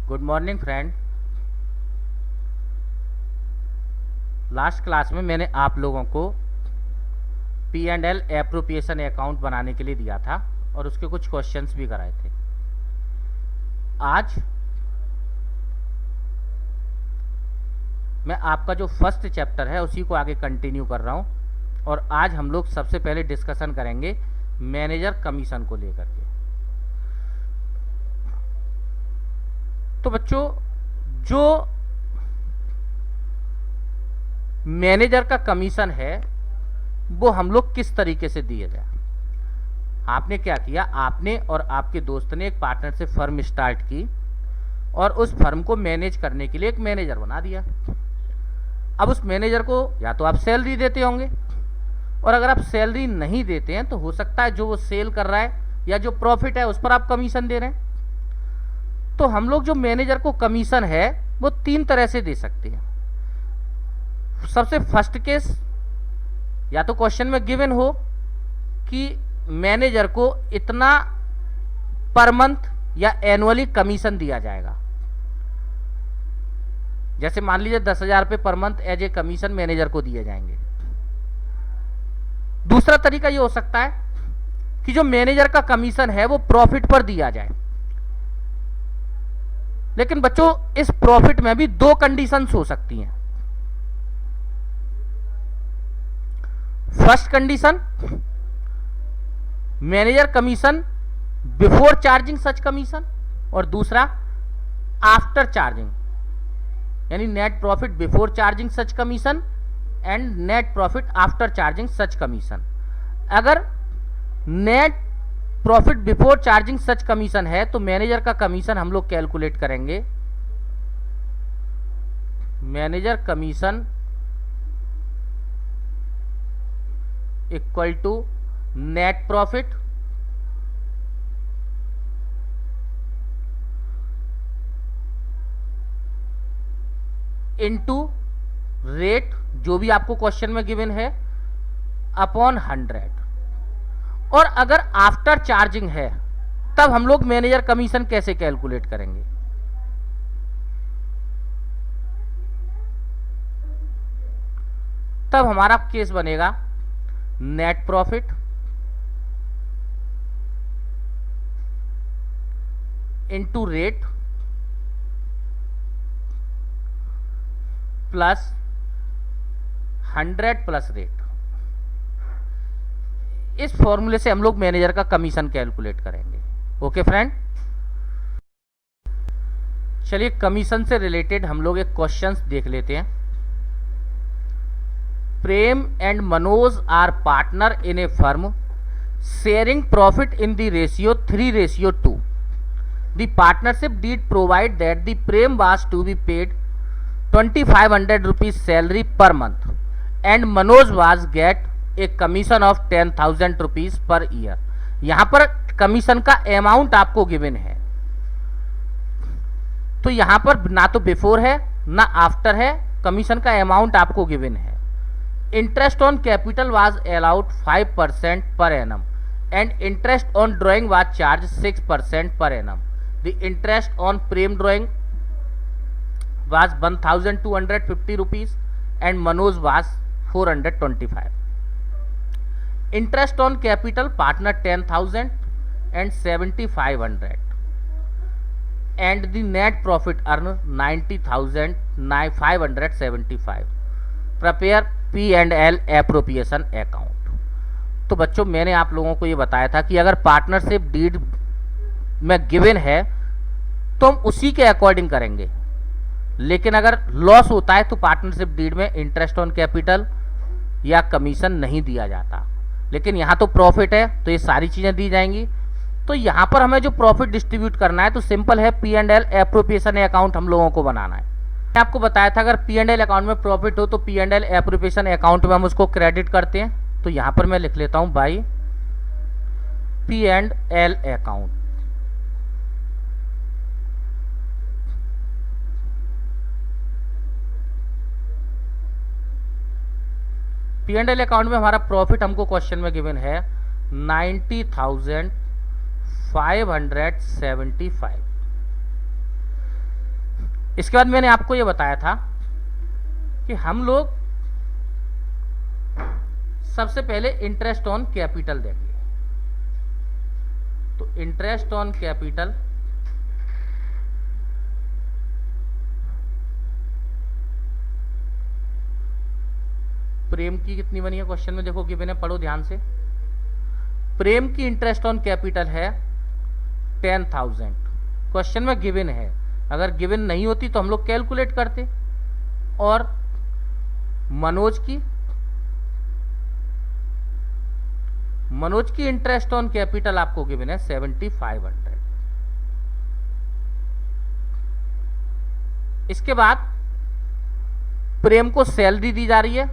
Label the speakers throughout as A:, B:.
A: Good morning friend. Last class में मैंने आप लोगों को P and L appropriation account बनाने के लिए दिया था और उसके कुछ क्वेश्चंस भी कराए थे। आज मैं आपका जो फर्स्ट चैप्टर है उसी को आगे कंटिन्यू कर रहा हूं और आज हम लोग सबसे पहले डिस्कशन करेंगे मैनेजर कमीशन को लेकर के। तो बच्चों, जो मैनेजर का कमीशन है वो हम लोग किस तरीके से दिए गया। आपने क्या किया, आपने और आपके दोस्त ने एक पार्टनरशिप फर्म स्टार्ट की और उस फर्म को मैनेज करने के लिए एक मैनेजर बना दिया। अब उस मैनेजर को या तो आप सैलरी देते होंगे, और अगर आप सैलरी नहीं देते हैं तो हो सकता है जो वो सेल कर रहा है या जो प्रॉफिट है उस पर आप कमीशन दे रहे हैं। तो हम लोग जो मैनेजर को कमीशन है वो तीन तरह से दे सकते हैं। सबसे फर्स्ट केस, या तो क्वेश्चन में गिवन हो कि मैनेजर को इतना पर मंथ या एनुअली कमीशन दिया जाएगा। जैसे मान लीजिए 10,000 रुपये per month as a commission manager को दिए जाएंगे। दूसरा तरीका ये हो सकता है कि जो मैनेजर का कमीशन है वो प्रॉफिट पर दिया जाए। लेकिन बच्चों, इस प्रॉफिट में भी दो कंडीशंस हो सकती हैं। First condition, manager commission before charging such commission, और दूसरा आफ्टर चार्जिंग, यानी net profit before charging such commission and net profit after charging such commission. अगर net profit before charging such commission है तो मैनेजर का कमीशन हम लोग calculate करेंगे। Manager commission equal to net profit into rate, जो भी आपको क्वेश्चन में गिवन है, अपॉन 100। और अगर आफ्टर चार्जिंग है तब हम लोग मैनेजर कमीशन कैसे कैलकुलेट करेंगे। तब हमारा केस बनेगा net profit into rate plus 100 plus rate. इस फॉर्मूले से हम लोग मैनेजर का कमीशन कैलकुलेट करेंगे। ओके फ्रेंड, चलिए कमीशन से रिलेटेड हम लोग एक क्वेश्चंस देख लेते हैं। Prem and Manoj are partner in a firm sharing profit in the ratio 3:2। The partnership deed provide that the Prem was to be paid 2,500 rupees salary per month and Manoj was get a commission of 10,000 rupees per year. यहां पर commission का amount आपको given है, तो यहां पर ना तो बिफोर है ना आफ्टर है, कमीशन का अमाउंट आपको गिवन है। Interest on capital was allowed 5% per annum and interest on drawing was charge 6% per annum. The interest on Prem drawing was 1,250 rupees and Manoj was 425। Interest on capital partner 10,000 and 7,500 and the net profit earn 90,575। Prepare P and L appropriation account. तो बच्चों, मैंने आप लोगों को ये बताया था कि अगर पार्टनरशिप डीड में गिवन है तो हम उसी के अकॉर्डिंग करेंगे, लेकिन अगर लॉस होता है तो पार्टनरशिप डीड में इंटरेस्ट ऑन कैपिटल या कमीशन नहीं दिया जाता। लेकिन यहाँ तो प्रॉफिट है तो ये सारी चीज़ें दी जाएंगी। तो यहाँ पर हमें जो प्रॉफिट डिस्ट्रीब्यूट करना है तो सिंपल है, P and L appropriation account हम लोगों को बनाना है। मैंने आपको बताया था अगर पी एंड एल अकाउंट में प्रॉफिट हो तो P and L appropriation account में हम उसको क्रेडिट करते हैं। तो यहाँ पर मैं लिख लेता हूँ by P and L account. P and L account में हमारा प्रॉफिट हमको क्वेश्चन में गिवन है 90,575। इसके बाद मैंने आपको ये बताया था कि हम लोग सबसे पहले इंटरेस्ट ऑन कैपिटल देंगे। तो इंटरेस्ट ऑन कैपिटल प्रेम की कितनी बनी है क्वेश्चन में, देखो कि मैंने पढ़ो ध्यान से। प्रेम की इंटरेस्ट ऑन कैपिटल है 10,000, क्वेश्चन में गिवन है। अगर गिवन नहीं होती तो हम लोग कैलकुलेट करते। और मनोज की इंटरेस्ट ऑन कैपिटल आपको गिवन है 7,500। इसके बाद प्रेम को सैलरी दी जा रही है,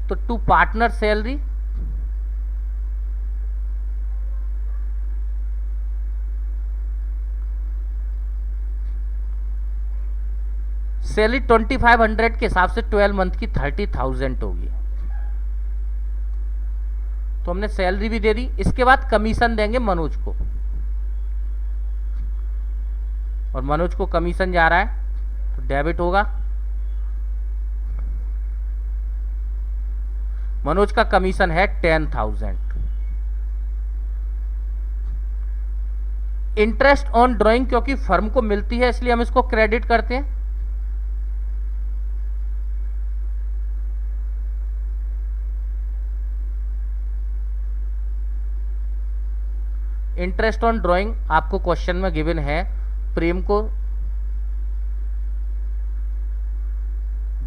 A: तो टू पार्टनर सैलरी सैलरी 2,500 के हिसाब से 12 मंथ की 30,000 होगी। तो हमने सैलरी भी दे दी। इसके बाद कमीशन देंगे मनोज को, और मनोज को कमीशन जा रहा है तो डेबिट होगा। मनोज का कमीशन है 10,000। इंटरेस्ट ऑन ड्राइंग क्योंकि फर्म को मिलती है इसलिए हम इसको क्रेडिट करते हैं। इंटरेस्ट ऑन ड्राइंग आपको क्वेश्चन में गिवन है, प्रेम को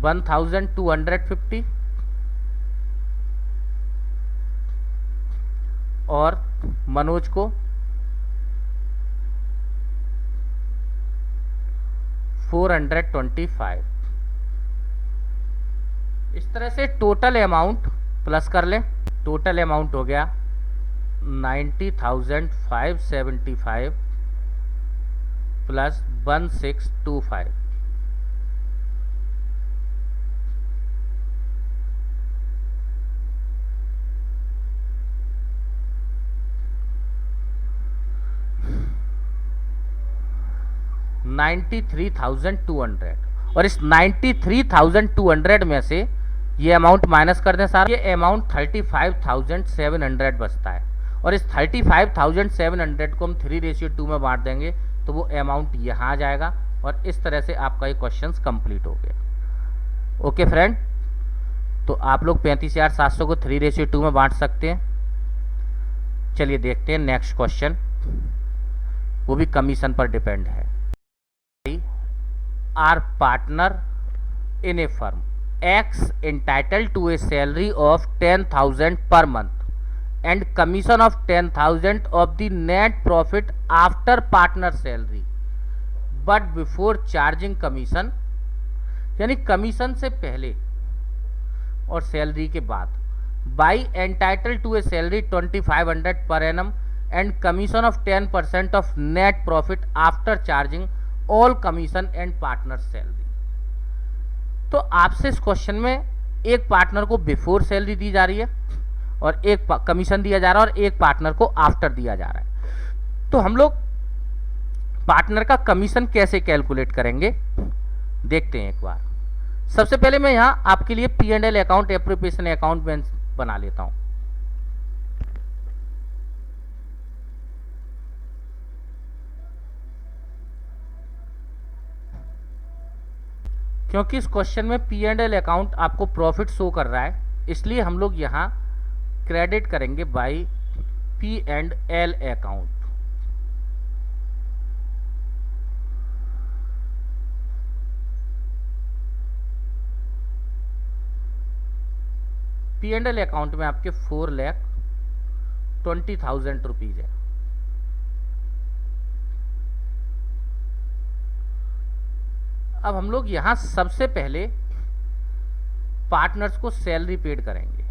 A: 1,250 और मनोज को 425। इस तरह से टोटल अमाउंट प्लस कर लें। टोटल अमाउंट हो गया 90,575 प्लस 1,625। $93,200। और इस 93,200 में से ये अमाउंट माइनस कर दें सारा, ये अमाउंट 35,700 बचता है। और इस 35,700 को हम 3:2 में बांट देंगे तो वो अमाउंट यहाँ आ जाएगा। और इस तरह से आपका ये क्वेश्चन कंप्लीट हो गया। ओके फ्रेंड, तो आप लोग 35,700 को 3:2 में बांट सकते हैं। चलिए देखते हैं नेक्स्ट क्वेश्चन, वो भी कमीशन पर डिपेंड है। Are partner in a firm X entitled to a salary of 10,000 per month and commission of 10,000 of the net profit after partner salary, but before charging commission, यानी commission से पहले और salary के बाद, by entitled to a salary 2,500 per annum and commission of 10% of net profit after charging all commission and partner salary। तो आपसे इस question में एक पार्टनर को बिफोर सैलरी दी जा रही है और एक कमीशन दिया जा रहा है और एक पार्टनर को आफ्टर दिया जा रहा है। तो हम लोग पार्टनर का कमीशन कैसे कैलकुलेट करेंगे देखते हैं एक बार। सबसे पहले मैं यहां आपके लिए P&L अकाउंट, एप्रोप्रिएशन अकाउंट बना लेता हूं। क्योंकि इस क्वेश्चन में P&L अकाउंट आपको प्रॉफिट शो कर रहा है, इसलिए हम लोग यहाँ क्रेडिट करेंगे bye P&L account. P&L account में आपके 4,20,000 रुपीज है। अब हम लोग यहां सबसे पहले पार्टनर्स को सैलरी पेड करेंगे।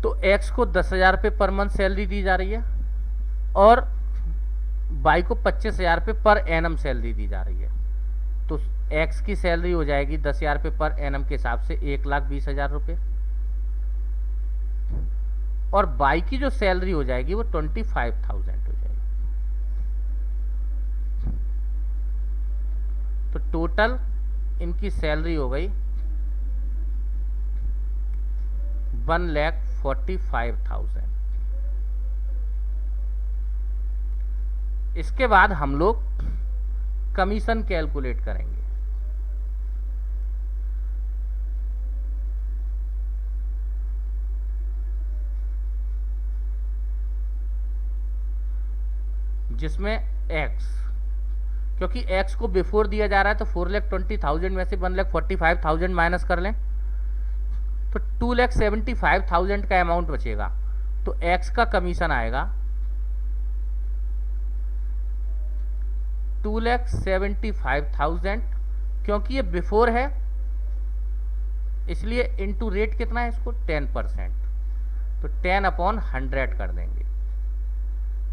A: तो X को 10,000 रुपये पर मंथ सैलरी दी जा रही है और बाई को 25,000 पे पर एनम सैलरी दी जा रही है, तो एक्स की सैलरी हो जाएगी 10,000 पे पर एनम के हिसाब से 1,20,000 रुपये, और बाई की जो सैलरी हो जाएगी वो 25,000 हो जाएगी। तो टोटल इनकी सैलरी हो गई 1,45,000। इसके बाद हम लोग कमीशन कैलकुलेट करेंगे। जिसमें एक्स, क्योंकि एक्स को बिफोर दिया जा रहा है तो 4,20,000 में से 1,45,000 माइनस कर लें तो 2,75,000 का अमाउंट बचेगा। तो एक्स का कमीशन आएगा 2,75,000, क्योंकि ये बिफोर है इसलिए इनटू रेट कितना है इसको 10%, तो 10/100 कर देंगे।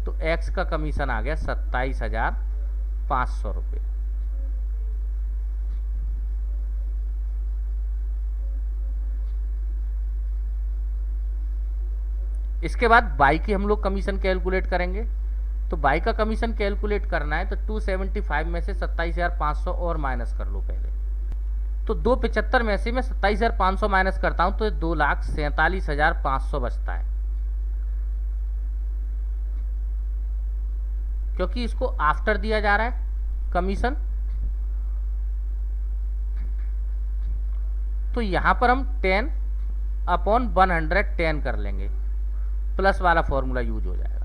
A: तो एक्स का कमीशन आ गया 27,500 रुपये। इसके बाद बाई की हम लोग कमीशन कैलकुलेट करेंगे। तो बाई का कमीशन कैलकुलेट करना है तो 275 में से 27,500 और माइनस कर लो पहले। तो 275 में से मैं 27,500 माइनस करता हूं तो 2,47,500 बचता है, क्योंकि इसको आफ्टर दिया जा रहा है कमीशन। तो यहां पर हम 10/110 कर लेंगे, प्लस वाला फॉर्मूला यूज हो जाएगा।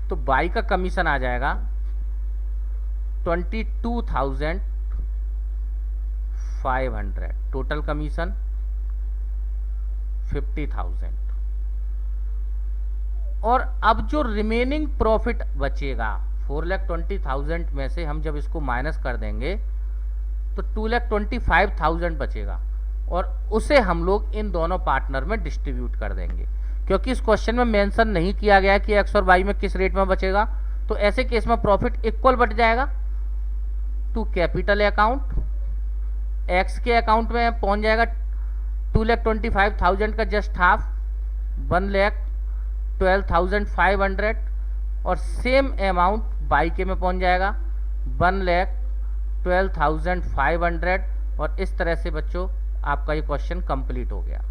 A: तो बाई का कमीशन आ जाएगा 22,500, टोटल कमीशन 50,000। और अब जो रिमेनिंग प्रॉफिट बचेगा 4,20,000 में से हम जब इसको माइनस कर देंगे तो 2,25,000 बचेगा, और उसे हम लोग इन दोनों पार्टनर में डिस्ट्रीब्यूट कर देंगे। क्योंकि इस क्वेश्चन में मेंशन नहीं किया गया कि एक्स और वाई में किस रेट में बचेगा, तो ऐसे केस में प्रॉफिट इक्वल बट जाएगा टू कैपिटल अकाउंट। एक्स के अकाउंट में पहुंच जाएगा 2,25,000 का जस्ट हाफ 1,12,500, और सेम अमाउंट बाई के में पहुंच जाएगा 1,12,500। और इस तरह से बच्चों आपका ये क्वेश्चन कंप्लीट हो गया।